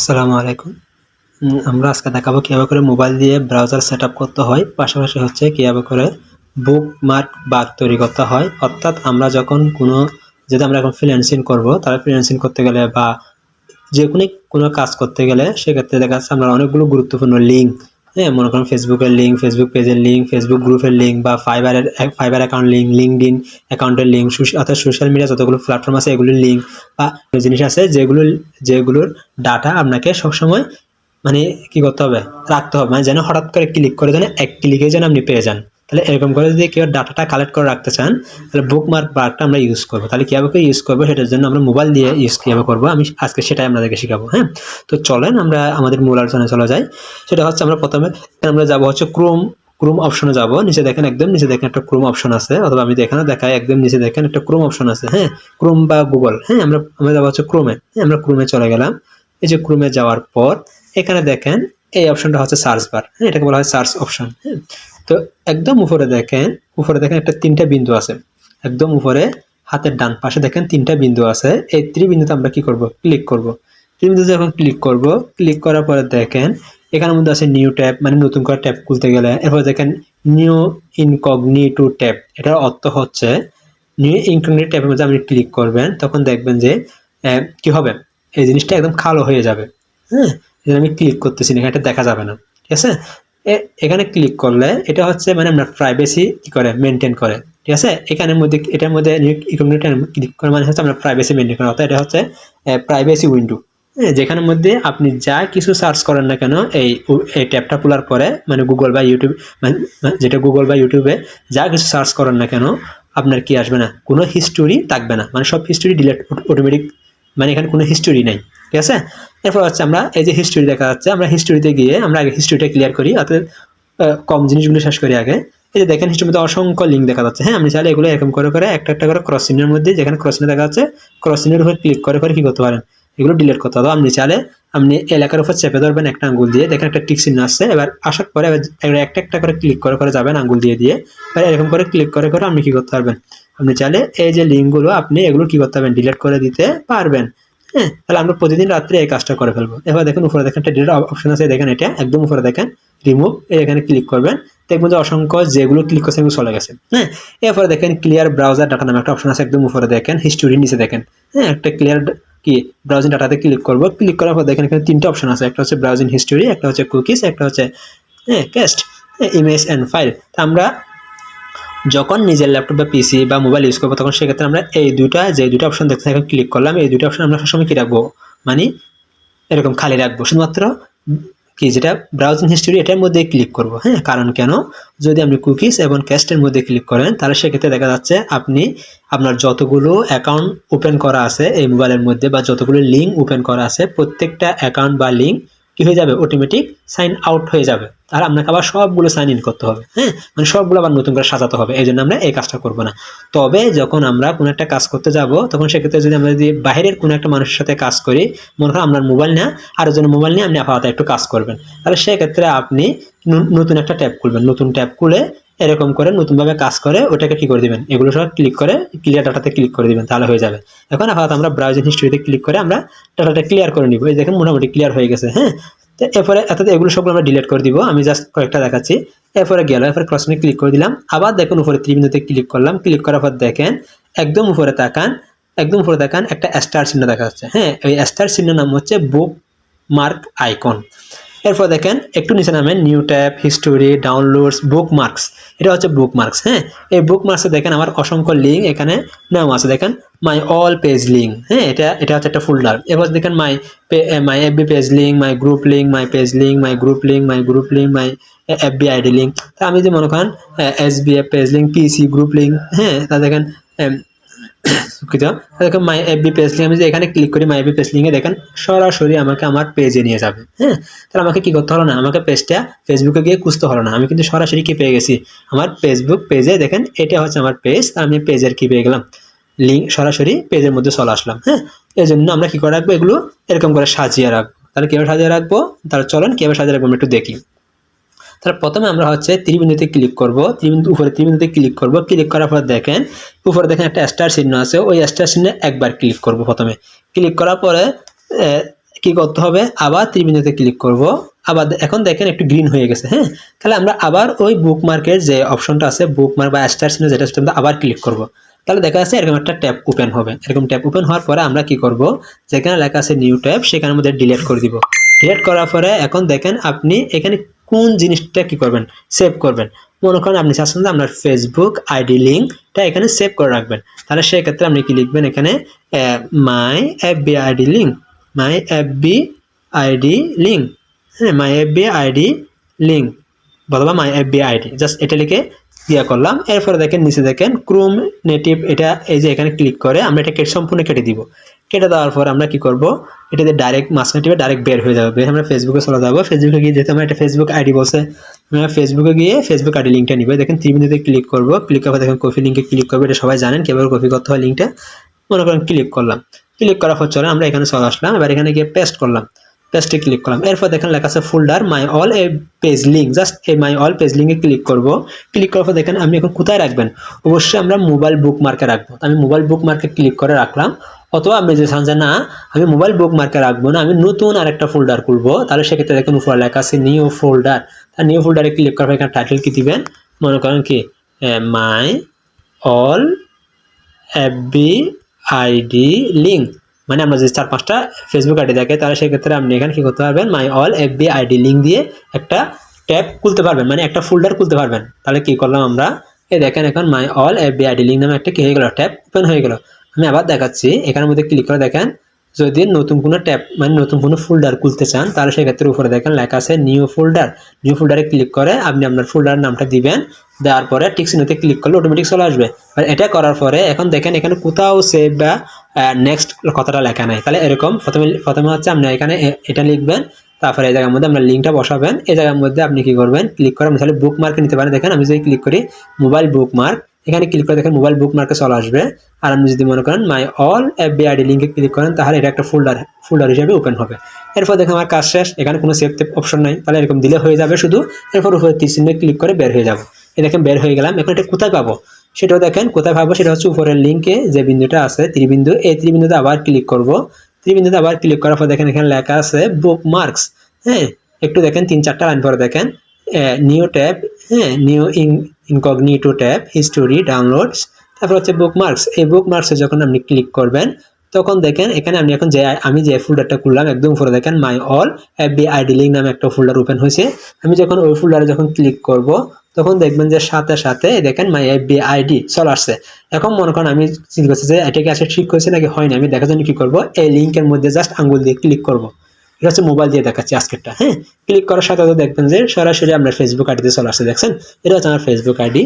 আসসালামু আলাইকুম। আমরা আজকে দেখাবো কিভাবে করে মোবাইল দিয়ে ব্রাউজার সেটআপ করতে হয়, পাশাপাশি হচ্ছে কিভাবে করে বুকমার্ক বাগ তৈরি করতে হয়। অর্থাৎ আমরা যখন যদি আমরা এখন ফ্রিল্যান্সিং করব, তাহলে ফ্রিল্যান্সিং করতে গেলে বা কোনো কাজ করতে গেলে সেক্ষেত্রে দেখা যাচ্ছে আমরা অনেকগুলো গুরুত্বপূর্ণ লিঙ্ক, হ্যাঁ, মনে করেন ফেসবুকের লিঙ্ক, ফেসবুক পেজের লিঙ্ক, ফেসবুক গ্রুপের লিঙ্ক বা ফাইবার অ্যাকাউন্ট লিঙ্ক, লিঙ্কডইন অ্যাকাউন্টের লিঙ্ক, অর্থাৎ সোশ্যাল মিডিয়া যতগুলো প্ল্যাটফর্ম আছে এগুলোর লিঙ্ক বা জিনিস আছে যেগুলোর ডাটা আপনাকে সবসময় মানে কি করতে হবে, রাখতে হবে, মানে যেন হঠাৎ করে ক্লিক করে যেন এক ক্লিকে যেন আপনি পেয়ে যান। তাহলে এরকম করে যদি কেউ ডাটাটা কালেক্ট করে রাখতে চান, তাহলে বুকমার্ক বারটা আমরা ইউজ করবো। তাহলে কীভাবে করে ইউজ করবো সেটার জন্য আমরা মোবাইল দিয়ে ইউজ কীভাবে করবো আমি আজকে সেটাই আপনাদেরকে শেখাবো। হ্যাঁ, তো চলেন আমরা আমাদের মূল আলোচনায় চলে যাই। সেটা হচ্ছে আমরা প্রথমে আমরা যাবো হচ্ছে ক্রোম অপশনে যাব। নিচে দেখেন, একদম নিচে দেখেন একটা ক্রোম অপশন আছে, অথবা আমি এখানে দেখাই, একদম নিচে দেখেন একটা ক্রোম অপশন আছে। হ্যাঁ, ক্রোম বা গুগল। হ্যাঁ, আমরা যাবো হচ্ছে ক্রোমে। হ্যাঁ, আমরা ক্রোমে চলে গেলাম। এই যে ক্রোমে যাওয়ার পর এখানে দেখেন এই অপশনটা হচ্ছে সার্চ বার। হ্যাঁ, এটাকে বলা হয় সার্চ অপশন। হ্যাঁ, তো একদম উপরে দেখেন একটা তিনটা বিন্দু আছে। একদম উপরে হাতের ডান পাশে দেখেন তিনটা বিন্দু আছে। এই ত্রিবিন্দুতে আমরা কি করব, ক্লিক করব। ত্রিবিন্দুতে যখন ক্লিক করব, ক্লিক করার পরে দেখেন এখানের মধ্যে আছে নিউ ট্যাব, মানে নতুন করে ট্যাব খুলতে গেলে। এরপর দেখেন নিউ ইনকগনিটো ট্যাব, এটার অর্থ হচ্ছে নিউ ইনকগনিটো ট্যাবের মধ্যে আপনি ক্লিক করবেন, তখন দেখবেন যে কি হবে, এই জিনিসটা একদম কালো হয়ে যাবে। হ্যাঁ, আমি ক্লিক করতেছি না, এটা দেখা যাবে না। ঠিক আছে, এখানে ক্লিক করলে এটা হচ্ছে মানে আপনার প্রাইভেসি কি করে, মেনটেন করে। ঠিক আছে, এটার মধ্যে ক্লিক করা মানে হচ্ছে আমরা প্রাইভেসি মেনটেন করা, অর্থাৎ এটা হচ্ছে প্রাইভেসি উইন্ডো। যেখানের মধ্যে আপনি যা কিছু সার্চ করেন না কেন এই ট্যাবটা খোলার পরে, মানে গুগল বা ইউটিউব, যেটা গুগল বা ইউটিউবে যা কিছু সার্চ করেন না কেন আপনার কি আসবে না, কোনো হিস্টোরি থাকবে না, মানে সব হিস্টোরি ডিলিট অটোমেটিক, মানে এখানে কোনো হিস্টোরি নাই। ঠিক আছে, এরপর হচ্ছে আমরা এই যে হিস্টোরি দেখা যাচ্ছে, আমরা হিস্টোরিতে গিয়ে আমরা আগে হিস্টোরিটা ক্লিয়ার করি, অর্থাৎ কম জিনিসগুলো শেষ করি আগে। এই যে দেখেন হিস্টোরির মধ্যে অসংখ্য লিঙ্ক দেখা যাচ্ছে। হ্যাঁ, আমি চাইলে এগুলো এরকম করে করে একটা একটা করে ক্রস চিহ্নের মধ্যে, যেখানে ক্রস চিহ্ন দেখা যাচ্ছে ক্রস চিহ্নের উপর ক্লিক করে করে কি করতে পারেন, এগুলো ডিলিট করতে হবে। আপনি চাইলে আপনি এলাকার উপর চেপে ধরবেন একটা আঙ্গুল দিয়ে, দেখেন একটা টিক চিহ্ন আসছে, এবার আসার পরে একটা একটা করে ক্লিক করে করে যাবেন আঙ্গুল দিয়ে দিয়ে, এবার এরকম করে ক্লিক করে করে আপনি কি করতে পারবেন, আপনি চাইলে এই যে লিঙ্কগুলো আপনি এগুলো কি করতে পারবেন, ডিলিট করে দিতে পারবেন। হ্যাঁ, তাহলে আমরা প্রতিদিন রাত্রে এই কাজটা করে ফেলবো। এবার দেখেন উপরে দেখেন একটা ডিলিট অপশন আছে, দেখেন এটা একদম উপরে দেখেন রিমুভ, এখানে ক্লিক করবেন, দেখবেন যে অসংখ্য যেগুলো ক্লিক করছে সেগুলো চলে গেছে। হ্যাঁ, এরপরে দেখেন ক্লিয়ার ব্রাউজার ডাটা নামে একটা অপশন আছে, একদম উপরে দেখেন হিস্টোরির নিচে দেখেন। হ্যাঁ, একটা ক্লিয়ার ব্রাউজিং ডাটাতে ক্লিক করবো। ক্লিক করার পর দেখেন এখানে তিনটা অপশন আছে, একটা হচ্ছে ব্রাউজিং হিস্টোরি, একটা হচ্ছে কুকিজ, একটা হচ্ছে ক্যাস্ট, ইমেজ অ্যান্ড ফাইল। আমরা যখন নিজের ল্যাপটপ বা পিসি বা মোবাইল ইউজ করবো, তখন সেক্ষেত্রে আমরা এই দুইটা অপশন দেখতে এখন ক্লিক করলাম, এই দুটো অপশন আমরা সবসময় কি রাখবো, মানে এরকম খালি রাখবো, শুধুমাত্র যেটা ব্রাউজিং হিস্টোরি এটার মধ্যে ক্লিক করব। হ্যাঁ, কারণ কেন, যদি আপনি কুকিজ এবং ক্যাস্টের মধ্যে ক্লিক করেন, তাহলে সেক্ষেত্রে দেখা যাচ্ছে আপনার যতগুলো অ্যাকাউন্ট ওপেন করা আছে এই মোবাইলের মধ্যে, বা যতগুলো লিঙ্ক ওপেন করা আছে, প্রত্যেকটা অ্যাকাউন্ট বা লিঙ্ক কি হয়ে যাবে, অটোমেটিক সাইন আউট হয়ে যাবে। আর আপনাকে আবার সবগুলো সাইন ইন করতে হবে। হ্যাঁ, মানে সবগুলো আবার নতুন করে সাজাতে হবে। এই জন্য আমরা এই কাজটা করবো না। তবে যখন আমরা কোনো একটা কাজ করতে যাব, তখন সেক্ষেত্রে যদি বাইরের কোনো একটা মানুষের সাথে কাজ করি, মনে করেন আপনার মোবাইল না আরও জনের মোবাইল নিয়ে আপনি আপাতত একটু কাজ করবেন, তাহলে সেক্ষেত্রে আপনি নতুন একটা ট্যাব খুলবেন। নতুন ট্যাব খুলে এরকম করে নতুনভাবে কাজ করে ওটাকে কি করে দিবেন, এগুলো সব ক্লিক করে ক্লিয়ার ডাটাতে ক্লিক করে দিবেন, তাহলে হয়ে যাবে। এখন আপাতত আমরা ব্রাউজিং হিস্ট্রিতে ক্লিক করে আমরা ডাটাটা ক্লিয়ার করে নিব। এই দেখেন মোটামুটি ক্লিয়ার হয়ে গেছে। হ্যাঁ, তো এরপরে অর্থাৎ এগুলো সবগুলো আমরা ডিলিট করে দিব। আমি জাস্ট কয়েকটা দেখাচ্ছি। এরপরে এরপরে ক্রসিংয়ে ক্লিক করে দিলাম, আবার দেখুন উপরে ত্রিবিন্দুতে ক্লিক করলাম। ক্লিক করার পর দেখেন একদম উপরে তাকান একটা স্টার চিহ্ন দেখা যাচ্ছে। হ্যাঁ, এই স্টার চিহ্ন নাম হচ্ছে বুকমার্ক আইকন। এরপর দেখেন একটু নিচে নামেন, new tab, history, downloads, bookmarks, এটা হচ্ছে বুকমার্কস। হ্যাঁ, এই বুকমার্কসে দেখেন আমার অসংখ্য লিঙ্ক এখানে নাম আছে। দেখেন মাই অল পেজ লিঙ্ক। হ্যাঁ, এটা হচ্ছে একটা ফোল্ডার। এবার দেখেন my FB page link, my group link, my page link, my group link, my FB ID link. তা আমি যদি মনে করেন SBF page link, PC group link. হ্যাঁ, তা দেখেন দেখেন মাই এফবি পেজ লিঙ্ক, আমি যদি এখানে ক্লিক করি মাই এফবি পেজ লিঙ্কে, দেখেন সরাসরি আমাকে আমার পেজে নিয়ে যাবে। হ্যাঁ, তাহলে আমাকে কি করতে হলো না, আমাকে পেজটা ফেসবুকে গিয়ে খুঁজতে হলো না, আমি কিন্তু সরাসরি কি পেয়ে গেছি, আমার ফেসবুক পেজে। দেখেন এটা হচ্ছে আমার পেজ, আমি পেজের কি পেয়ে গেলাম, লিঙ্ক, সরাসরি পেজের মধ্যে চলে আসলাম। হ্যাঁ, এই জন্য আমরা কি করে রাখবো, এগুলো এরকম করে সাজিয়ে রাখবো। তাহলে কীভাবে সাজিয়ে রাখবো, তাহলে চলেন কীভাবে সাজিয়ে রাখবো আমরা একটু দেখি। তাহলে প্রথমে আমরা হচ্ছে ত্রিবিন্দুতে ক্লিক করব, ত্রিবিন্দুতে ক্লিক করব। ক্লিক করার পর দেখেন উপরে দেখেন একটা স্টার চিহ্ন আছে, ওই স্টার চিহ্নে একবার ক্লিক করব। প্রথমে ক্লিক করার পরে কি করতে হবে, আবার ত্রিবিন্দুতে ক্লিক করব। আবার এখন দেখেন একটু গ্রিন হয়ে গেছে। হ্যাঁ, তাহলে আমরা আবার ওই বুকমার্কের যে অপশনটা আছে বুকমার্ক বা স্টার চিহ্ন যেটা সেটা আবার ক্লিক করব। তাহলে দেখা যাচ্ছে এরকম একটা ট্যাব ওপেন হবে। এরকম ট্যাব ওপেন হওয়ার পরে আমরা কি করব, যেখানে লেখা আছে নিউ ট্যাব সেখানের মধ্যে ডিলিট করে দিব। ডিলিট করার পরে এখন দেখেন আপনি এখানে কোন জিনিসটা কি করবেন, সেভ করবেন। মনে করেন আপনি চাচ্ছেন যে আপনার ফেসবুক আইডি লিঙ্কটা এখানে সেভ করে রাখবেন। তাহলে সেই ক্ষেত্রে আপনি কি লিখবেন, এখানে মাই FB ID link, my FB ID link, হ্যাঁ, মাই এফবি আইডি লিঙ্ক অথবা মাই এফবি আইডি, জাস্ট এটা লিখে ইয়া করলাম। এরপরে দেখেন নিচে দেখেন ক্রোম নেটিভ, এটা এই যে এখানে ক্লিক করে আমরা এটা সম্পূর্ণ কেটে দিব। কেটে দেওয়ার পর আমরা কি করব, এটাতে ডাইরেক্ট মাঝখানে টিপে ডাইরেক্ট বের হয়ে যাবে। বের আমরা ফেসবুকে চলে যাবো। ফেসবুকে গিয়ে যেহেতু আমরা একটা ফেসবুক আইডি বলছে, আমরা ফেসবুকে গিয়ে ফেসবুক আইডি লিঙ্কটা নিব। দেখেন 3 বিন্দুতে ক্লিক করব। ক্লিক করার পর দেখেন কপি লিঙ্কে ক্লিক করবো। এটা সবাই জানেন কীভাবে কপি করতে হয় লিঙ্কটা। মনে করেন ক্লিক করলাম। ক্লিক করার পর চলে আমরা এখানে চলে আসলাম। এবার এখানে গিয়ে পেস্ট করলাম। পেস্টে ক্লিক করলাম। এরপর দেখেন লেখা আছে folder my all A page link, just এই মাই অল পেজ লিঙ্কে ক্লিক করব। ক্লিক করার পর দেখেন আপনি এখন কোথায় রাখবেন, অবশ্যই আমরা মোবাইল বুকমার্কে রাখবো। আমি মোবাইল বুকমার্কে ক্লিক করে রাখলাম। অথবা আপনি যে চান যে না আমি মোবাইল বুকমার্কে রাখবো না, আমি নতুন আরেকটা ফোল্ডার খুলবো, তাহলে সেক্ষেত্রে দেখেন উপরে লেখা আছে নিউ ফোল্ডার। তার নিউ ফোল্ডারে ক্লিক করার পর এখানে টাইটেল কি দিবেন, মনে করেন কি my all FB ID link, মানে আমরা যে 4-5টা ফেসবুক আইডি দেখে, তাহলে সেক্ষেত্রে আপনি এখানে কি করতে পারবেন, my all FB ID link দিয়ে একটা ট্যাব খুলতে পারবেন, মানে একটা ফোল্ডার খুলতে পারবেন। তাহলে কি করলাম আমরা, এই দেখেন এখন my all FB ID link নামে একটা কি হয়ে গেল, ট্যাব ওপেন হয়ে গেল। আমি আবার দেখাচ্ছি, এখানের মধ্যে ক্লিক করে দেখেন যদি নতুন কোনো ট্যাব মানে নতুন কোনো ফোল্ডার খুলতে চান, তাহলে সেক্ষেত্রে উপরে দেখেন লেখা আছে নিউ ফোল্ডার। নিউ ফোল্ডারে ক্লিক করে আপনি আপনার ফোল্ডার নামটা দিবেন। দেওয়ার পরে টিক চিহ্নতে ক্লিক করলে অটোমেটিক চলে আসবে। আর এটা করার পরে এখন দেখেন এখানে কোথাও সেভ বা নেক্সট কথাটা লেখা নাই। তাহলে এরকম প্রথমে হচ্ছে আপনি এখানে এটা লিখবেন, তারপরে এই জায়গার মধ্যে আপনার লিঙ্কটা বসাবেন। এই জায়গার মধ্যে আপনি কি করবেন, ক্লিক করে আপনি তাহলে বুকমার্কে নিতে পারেন। দেখেন আমি যদি ক্লিক করি মোবাইল বুকমার্ক, এখানে ক্লিক করে দেখেন মোবাইল বুকমার্কে চলে আসবে। আর আপনি যদি মনে করেন মাই অল এফবি আইডি লিঙ্কে ক্লিক করেন, তাহলে এটা একটা ফোল্ডার হিসেবে ওপেন হবে। এরপর দেখেন আমার কাজ শেষ, এখানে কোনো সেভ অপশন নাই, তাহলে এরকম দিলে হয়ে যাবে শুধু। এরপর উপরে তীর চিহ্নে ক্লিক করে বের হয়ে যাবো। এই দেখেন বের হয়ে গেলাম। এখন এটা কোথায় পাবো সেটাও দেখেন, কোথায় পাবো সেটা হচ্ছে উপরের লিঙ্কে যে বিন্দুটা আছে ত্রিবিন্দু, এই ত্রিবিন্দুতে আবার ক্লিক করব। ত্রিবিন্দুতে আবার ক্লিক করার পর দেখেন এখানে লেখা আছে বুকমার্কস। হ্যাঁ, একটু দেখেন 3-4টা লাইন পরে দেখেন নিউ ট্যাব, হ্যাঁ, new incognito tab, history, downloads, তারপর হচ্ছে বুকমার্কস। এই বুকমার্কসে যখন আপনি ক্লিক করবেন তখন দেখেন এখানে আপনি এখন আমি যে ফোল্ডারটা খুললাম একদম উপরে দেখেন my all FB ID link নামে একটা ফোল্ডার ওপেন হয়েছে। আমি যখন ওই ফোল্ডারে যখন ক্লিক করব তখন দেখবেন যে সাথে সাথে দেখেন মাই এফবি আইডি চলে আসছে। এখন মনে করেন আমি চিন্তা করছি যে এটাকে আসলে ঠিক হয়েছে নাকি হয়নি, আমি দেখার জন্য কি করব, এই লিঙ্কের মধ্যে জাস্ট আঙ্গুল দিয়ে ক্লিক করব। এটা হচ্ছে মোবাইল দিয়ে দেখাচ্ছি আজকেরটা। হ্যাঁ, ক্লিক করার সাথে সাথে দেখবেন যে সরাসরি আপনার ফেসবুক আইডিতে চলে আসছে। দেখছেন এটা হচ্ছে আমার ফেসবুক আইডি।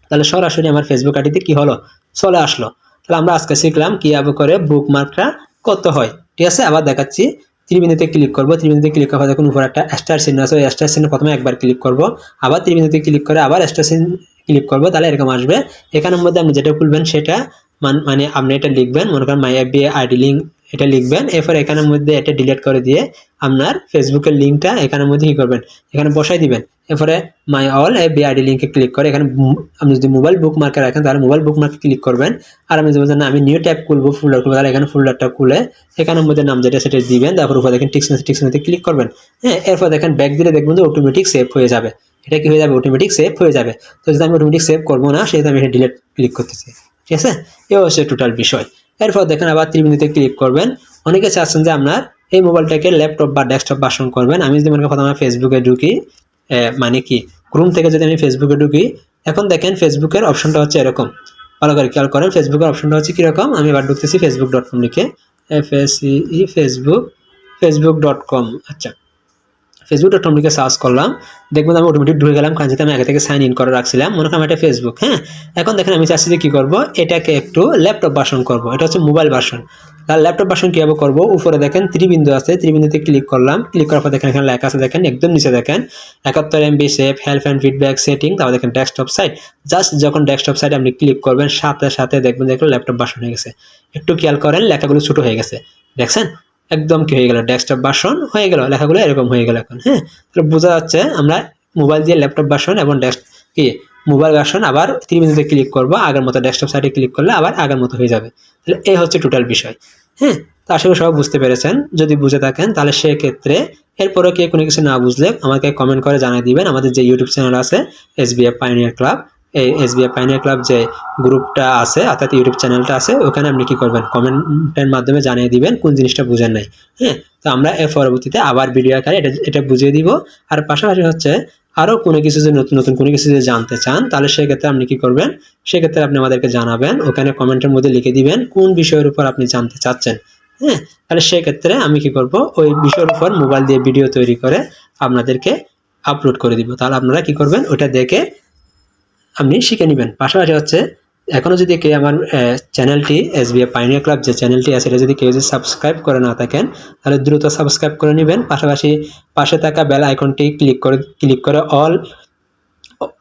তাহলে সরাসরি আমার ফেসবুক আইডিতে কি হলো, চলে আসলো। তাহলে আমরা আজকে শিখলাম কিভাবে করে বুকমার্কটা করতে হয়। ঠিক আছে, আবার দেখাচ্ছি। ত্রিবিন্দুতে ক্লিক করব। ত্রিবিন্দুতে ক্লিক করার পর দেখুন উপরে একটা স্টার চিহ্ন আছে, ওই স্টার চিহ্ন প্রথমে একবার ক্লিক করব, আবার ত্রিবিন্দুতে ক্লিক করে আবার স্টার চিহ্ন ক্লিক করব, তাহলে এরকম আসবে। এখানের মধ্যে আপনি যেটা খুলবেন সেটা মানে আপনি এটা লিখবেন, মনে করেন মাই এফবি আইডি লিঙ্ক এটা লিখবেন। এরপর এখানের মধ্যে এটা ডিলিট করে দিয়ে আপনার ফেসবুকের লিঙ্কটা এখানের মধ্যে কি করবেন, এখানে বসাই দিবেন। এরপরে মাই অল এফবি আইডি লিঙ্কে ক্লিক করে এখানে আপনি যদি মোবাইল বুকমার্কে রাখেন তাহলে মোবাইল বুকমার্কে ক্লিক করবেন। আর আমি যদি বলছেন না আমি নিউ ট্যাব খুলবো, ফোল্ডার খুলবো, তাহলে এখানে ফোল্ডারটা খুলে এখানের মধ্যে নাম যেটা সেটা দিবেন। তারপর উপরে দেখেন টিকসিতে ক্লিক করবেন। হ্যাঁ, এরপর দেখেন ব্যাক দিলে দেখবেন যে অটোমেটিক সেভ হয়ে যাবে। এটা কি হয়ে যাবে, অটোমেটিক সেভ হয়ে যাবে। তো যদি আমি অটোমেটিক সেভ করবো না সেহেতু আমি এটা ডিলিট ক্লিক করতেছি। ঠিক আছে, এই হচ্ছে টোটাল বিষয়। এরপর দেখেন আবার ত্রিবিন্দুতে ক্লিক করবেন। অনেকে চাচ্ছেন যে আপনার এই মোবাইলটাকে ল্যাপটপ বা ডেস্কটপ ভার্সন করবেন। আমি যদি মনে করি প্রথমে ফেসবুকে ঢুকি, মানে কি ক্রোম থেকে যদি আমি ফেসবুকে ঢুকি, এখন দেখেন ফেসবুকের অপশনটা হচ্ছে এরকম। ভালো করে খেয়াল করেন ফেসবুকের অপশনটা হচ্ছে কীরকম। আমি এবার ঢুকতেছি facebook.com লিখে, facebook.com। আচ্ছা, ফেসবুক.com লিখে সার্চ করলাম, দেখবেন আমি অটোমেটিক ঢুকে গেলাম, কারণ যেটা আমি আগে থেকে সাইন ইন করে রাখছিলাম। মনে করেন এটা ফেসবুক। হ্যাঁ, এখন দেখেন আমি চাচ্ছি যে কী করবো, এটাকে একটু ল্যাপটপ ভার্সন করবো। এটা হচ্ছে মোবাইল ভার্সন। তাহলে ল্যাপটপ ভার্সন কীভাবে করবো, উপরে দেখেন ত্রিবিন্দু আছে, ত্রিবিন্দুতে ক্লিক করলাম। ক্লিক করার পর দেখেন এখানে লেখা আছে, দেখেন একদম নিচে দেখেন 71 MB save, help and feedback, setting, তারপর দেখেন ডেস্কটপ সাইট। জাস্ট যখন ডেস্কটপ সাইটে আপনি ক্লিক করবেন সাথে সাথে দেখবেন যে ল্যাপটপ ভার্সন হয়ে গেছে। একটু খেয়াল করেন লেখাগুলো ছোটো হয়ে গেছে, দেখছেন একদম কি হয়ে গেল, ডেস্কটপ ভার্সন হয়ে গেল, লেখাগুলো এরকম হয়ে গেল এখন। হ্যাঁ, তাহলে বোঝা যাচ্ছে আমরা মোবাইল দিয়ে ল্যাপটপ ভার্সন এবং মোবাইল ভার্সন আবার ত্রিবিন্দুতে ক্লিক করবো, আগের মতো ডেস্কটপ সাইটে ক্লিক করলে আবার আগের মতো হয়ে যাবে। তাহলে এই হচ্ছে টোটাল বিষয়। হ্যাঁ, তো আশা করি সবাই বুঝতে পেরেছেন। যদি বুঝে থাকেন তাহলে সেক্ষেত্রে এরপরে কে কোনো কিছু না বুঝলে আমাকে কমেন্ট করে জানিয়ে দিবেন। আমাদের যে ইউটিউব চ্যানেল আছে এসবিএফ পাইনিয়ার ক্লাব, এই এসবিএফ পাইনিয়ার ক্লাব যে গ্রুপটা আছে অর্থাৎ ইউটিউব চ্যানেলটা আছে, ওখানে আপনি কি করবেন, কমেন্টের মাধ্যমে জানিয়ে দিবেন কোন জিনিসটা বুঝেন নাই। হ্যাঁ, তো আমরা এর পরবর্তীতে আবার ভিডিও আকারে এটা বুঝিয়ে দিব। আর পাশাপাশি হচ্ছে আরও কোনো কিছু যদি নতুন নতুন কোনো কিছু যদি জানতে চান তাহলে সেক্ষেত্রে আপনি কি করবেন, সেক্ষেত্রে আপনি আমাদেরকে জানাবেন, ওখানে কমেন্টের মধ্যে লিখে দিবেন কোন বিষয়ের উপর আপনি জানতে চাচ্ছেন। হ্যাঁ, তাহলে সেক্ষেত্রে আমি কি করব, ওই বিষয়ের উপর মোবাইল দিয়ে ভিডিও তৈরি করে আপনাদেরকে আপলোড করে দিব। তাহলে আপনারা কি করবেন, ওটা দেখে আপনি শিখে নেবেন। পাশাপাশি হচ্ছে এখনও যদি কেউ আমার চ্যানেলটি এসবিএফ পাইনিয়ার ক্লাব যে চ্যানেলটি আছে এটা যদি কেউ যদি সাবস্ক্রাইব করে না থাকেন তাহলে দ্রুত সাবস্ক্রাইব করে নেবেন। পাশাপাশি পাশে থাকা বেল আইকনটি ক্লিক করে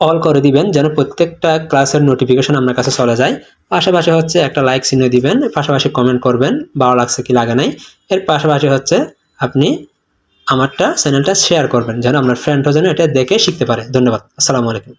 অল করে দিবেন, যেন প্রত্যেকটা ক্লাসের নোটিফিকেশন আপনার কাছে চলে যায়। পাশাপাশি হচ্ছে একটা লাইক চিহ্ন দিবেন, পাশাপাশি কমেন্ট করবেন ভালো লাগছে কি লাগে নাই। এর পাশাপাশি হচ্ছে আপনি আমারটা চ্যানেলটা শেয়ার করবেন, যেন আপনার ফ্রেন্ডরা যেন এটা দেখে শিখতে পারে। ধন্যবাদ। আসসালামু আলাইকুম।